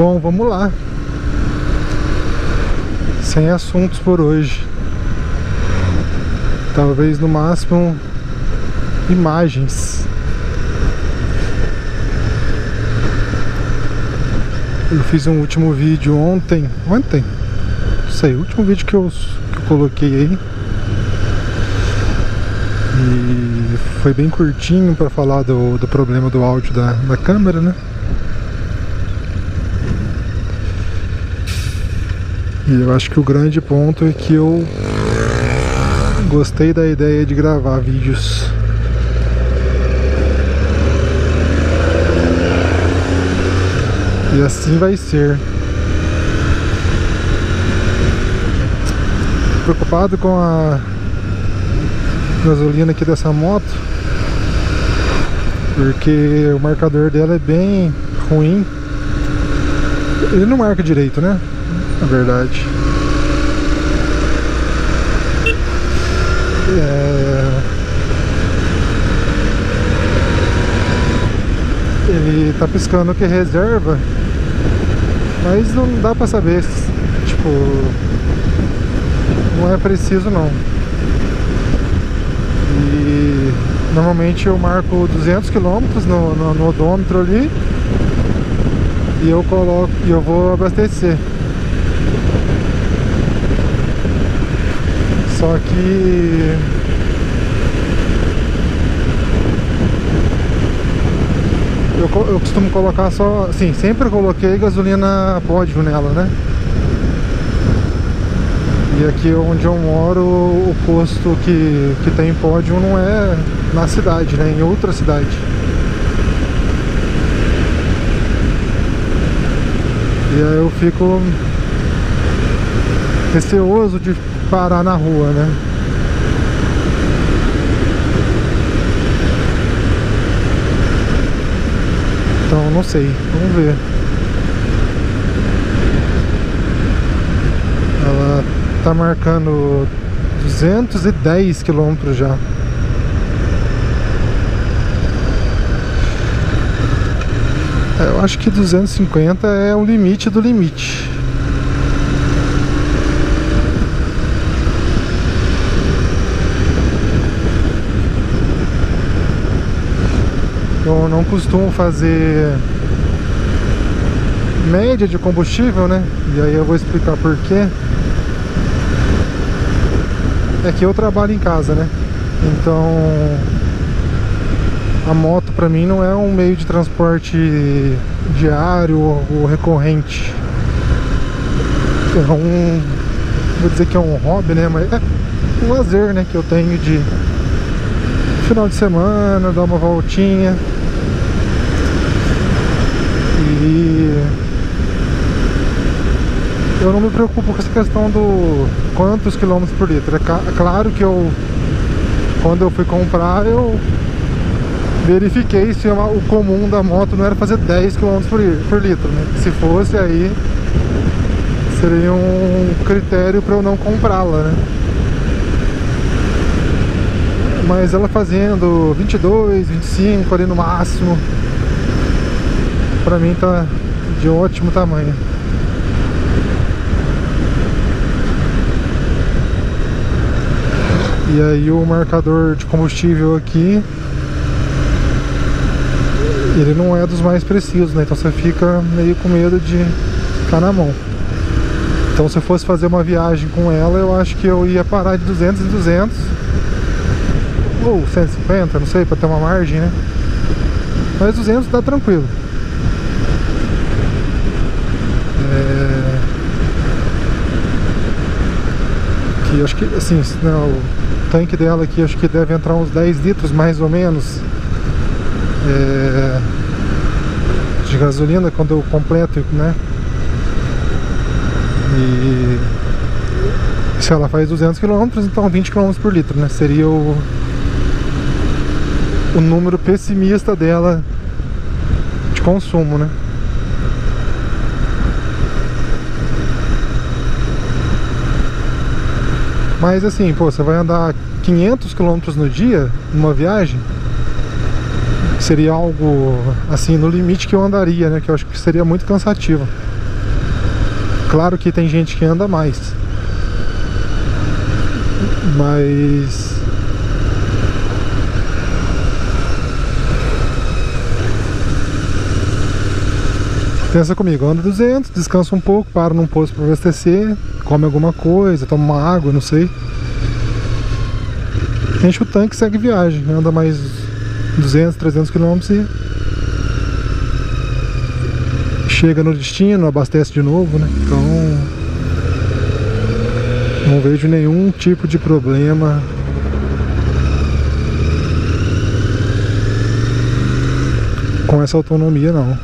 Bom, vamos lá. Sem assuntos por hoje. Talvez no máximo imagens. Eu fiz um último vídeo ontem. Não sei, o último vídeo que eu coloquei aí. E foi bem curtinho para falar do problema do áudio da câmera, né? E eu acho que o grande ponto é que eu gostei da ideia de gravar vídeos. E assim vai ser. Preocupado com a gasolina aqui dessa moto, porque o marcador dela é bem ruim. Ele não marca direito, né? Na verdade. Ele tá piscando que reserva, mas não dá pra saber, tipo, não é preciso não. E normalmente eu marco 200 km no odômetro ali e eu vou abastecer. Só que eu costumo colocar só, assim, sempre coloquei gasolina pódio nela, né? E aqui onde eu moro, o posto que tem pódio não é na cidade, né? Em outra cidade. E aí eu fico receoso de parar na rua, né? Então não sei, vamos ver. Ela tá marcando 210 km já. Eu acho que 250 é o limite do limite. Eu não costumo fazer média de combustível, né? E aí eu vou explicar por quê. É que eu trabalho em casa, né? Então a moto pra mim não é um meio de transporte diário ou recorrente. Vou dizer que é um hobby, né? Mas é um lazer, né? Que eu tenho de final de semana, dar uma voltinha. E eu não me preocupo com essa questão do quantos quilômetros por litro. É claro que quando eu fui comprar, eu verifiquei se o comum da moto não era fazer 10 km por litro, né? Se fosse, aí seria um critério para eu não comprá-la, né? Mas ela fazendo 22, 25 ali no máximo, pra mim tá de ótimo tamanho. E aí o marcador de combustível aqui, ele não é dos mais precisos, né? Então você fica meio com medo de ficar na mão. Então se eu fosse fazer uma viagem com ela, eu acho que eu ia parar de 200 em 200 ou 150, não sei, pra ter uma margem, né? Mas 200 dá tranquilo. Que acho que, assim, não, o tanque dela aqui acho que deve entrar uns 10 litros mais ou menos de gasolina quando eu completo, né? E se ela faz 200 km, então 20 km por litro, né? Seria o número pessimista dela de consumo, né? Mas assim, pô, você vai andar 500 km no dia numa viagem, seria algo assim no limite que eu andaria, né? Que eu acho que seria muito cansativo. Claro que tem gente que anda mais, mas pensa comigo, anda 200, descansa um pouco, para num posto para abastecer, come alguma coisa, toma uma água, não sei, enche o tanque e segue viagem, anda mais 200, 300 km e chega no destino, abastece de novo, né? Então não vejo nenhum tipo de problema com essa autonomia, não.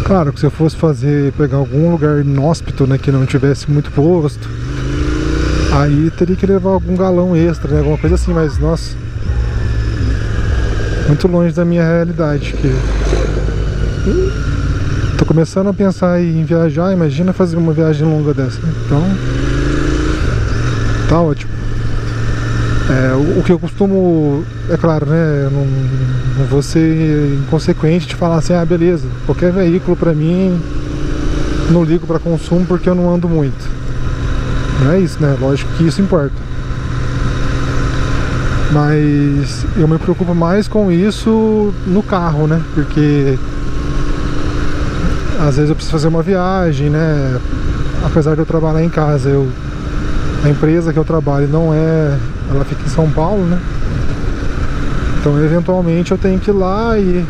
Claro que se eu fosse pegar algum lugar inóspito, né, que não tivesse muito posto, aí teria que levar algum galão extra, né, alguma coisa assim, mas nossa, muito longe da minha realidade, que tô começando a pensar em viajar, imagina fazer uma viagem longa dessa, né? Então tá ótimo. O que eu costumo, é claro, né, não vou ser inconsequente de falar assim, ah, beleza, qualquer veículo pra mim, não ligo pra consumo porque eu não ando muito. Não é isso, né, lógico que isso importa. Mas eu me preocupo mais com isso no carro, né? Porque às vezes eu preciso fazer uma viagem, né? Apesar de eu trabalhar em casa, a empresa que eu trabalho ela fica em São Paulo, né? Então eventualmente eu tenho que ir lá e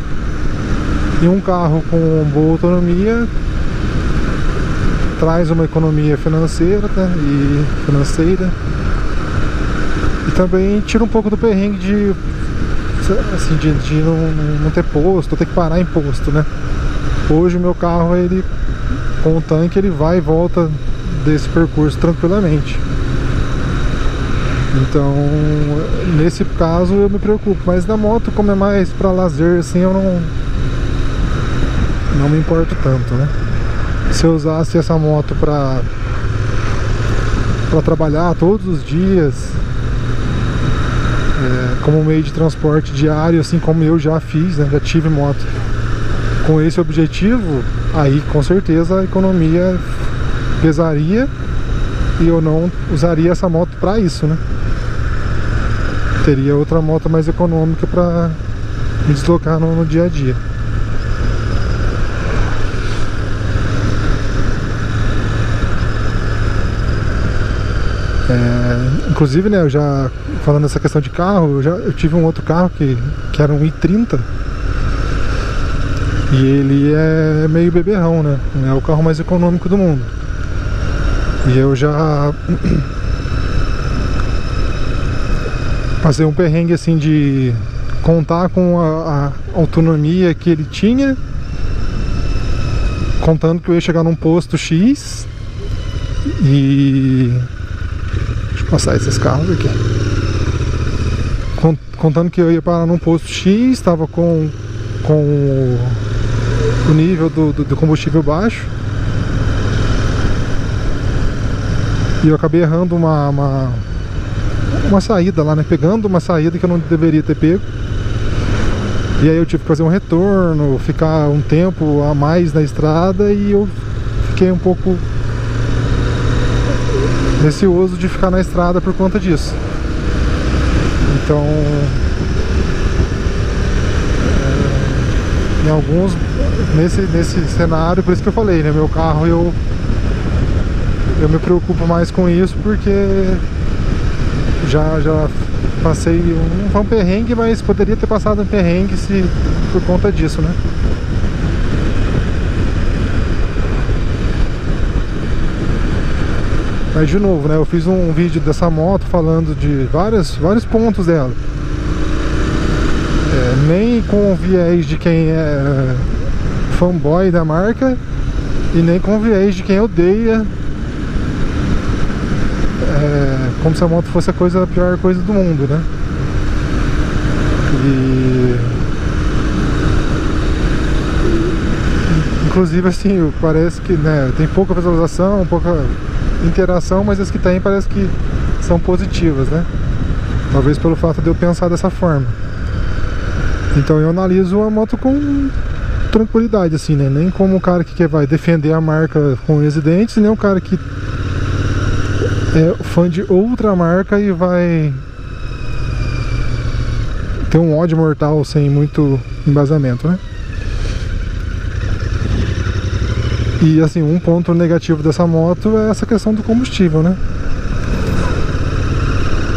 um carro com boa autonomia traz uma economia financeira, né? E também tira um pouco do perrengue de não ter posto, ter que parar em posto, né? Hoje o meu carro, ele com o tanque, ele vai e volta desse percurso tranquilamente. Então, nesse caso eu me preocupo, mas na moto, como é mais para lazer, assim, eu não me importo tanto, né? Se eu usasse essa moto para trabalhar todos os dias, como meio de transporte diário, assim como eu já fiz, né? Já tive moto com esse objetivo, aí com certeza a economia pesaria e eu não usaria essa moto para isso, né? Teria outra moto mais econômica para me deslocar no dia a dia. Inclusive, né, eu já falando dessa questão de carro, eu tive um outro carro que era um i30 e ele é meio beberrão, né? É o carro mais econômico do mundo. E eu já passei um perrengue assim de contar com a autonomia que ele tinha, contando que eu ia chegar num posto X e... deixa eu passar esses carros aqui. Contando que eu ia parar num posto X, estava com o nível do combustível baixo. E eu acabei errando uma saída lá, né? Pegando uma saída que eu não deveria ter pego. E aí eu tive que fazer um retorno, ficar um tempo a mais na estrada e eu fiquei um pouco receoso de ficar na estrada por conta disso. Então, em alguns, nesse cenário, por isso que eu falei, né? Meu carro eu me preocupo mais com isso porque já passei um perrengue, mas poderia ter passado um perrengue por conta disso, né? Mas de novo, né? Eu fiz um vídeo dessa moto falando de vários pontos dela. Nem com viés de quem é fanboy da marca e nem com viés de quem odeia, como se a moto fosse a pior coisa do mundo, né? E inclusive assim, parece que, né, tem pouca visualização, pouca interação, mas as que tem parece que são positivas, né? Talvez pelo fato de eu pensar dessa forma. Então eu analiso a moto com tranquilidade, assim, né? Nem como o cara que vai defender a marca com unhas e dentes, nem o cara que é fã de outra marca e vai ter um ódio mortal sem muito embasamento, né? E assim, um ponto negativo dessa moto é essa questão do combustível, né?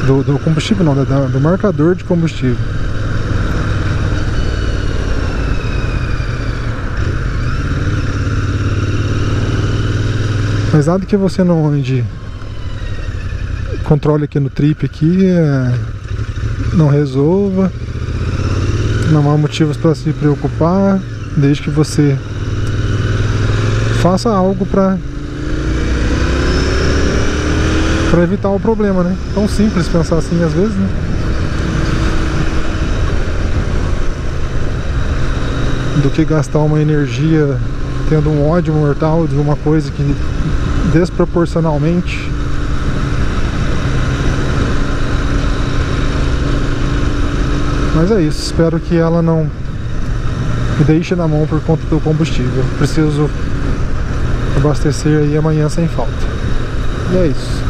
Do combustível não, do marcador de combustível. Mas nada que você não ande, controle aqui no trip aqui, não resolva. Não há motivos para se preocupar, desde que você faça algo para evitar o problema, né? Tão simples pensar assim às vezes, né? Do que gastar uma energia tendo um ódio mortal de uma coisa que desproporcionalmente mas é isso, espero que ela não me deixe na mão por conta do combustível. Preciso abastecer aí amanhã sem falta. E é isso.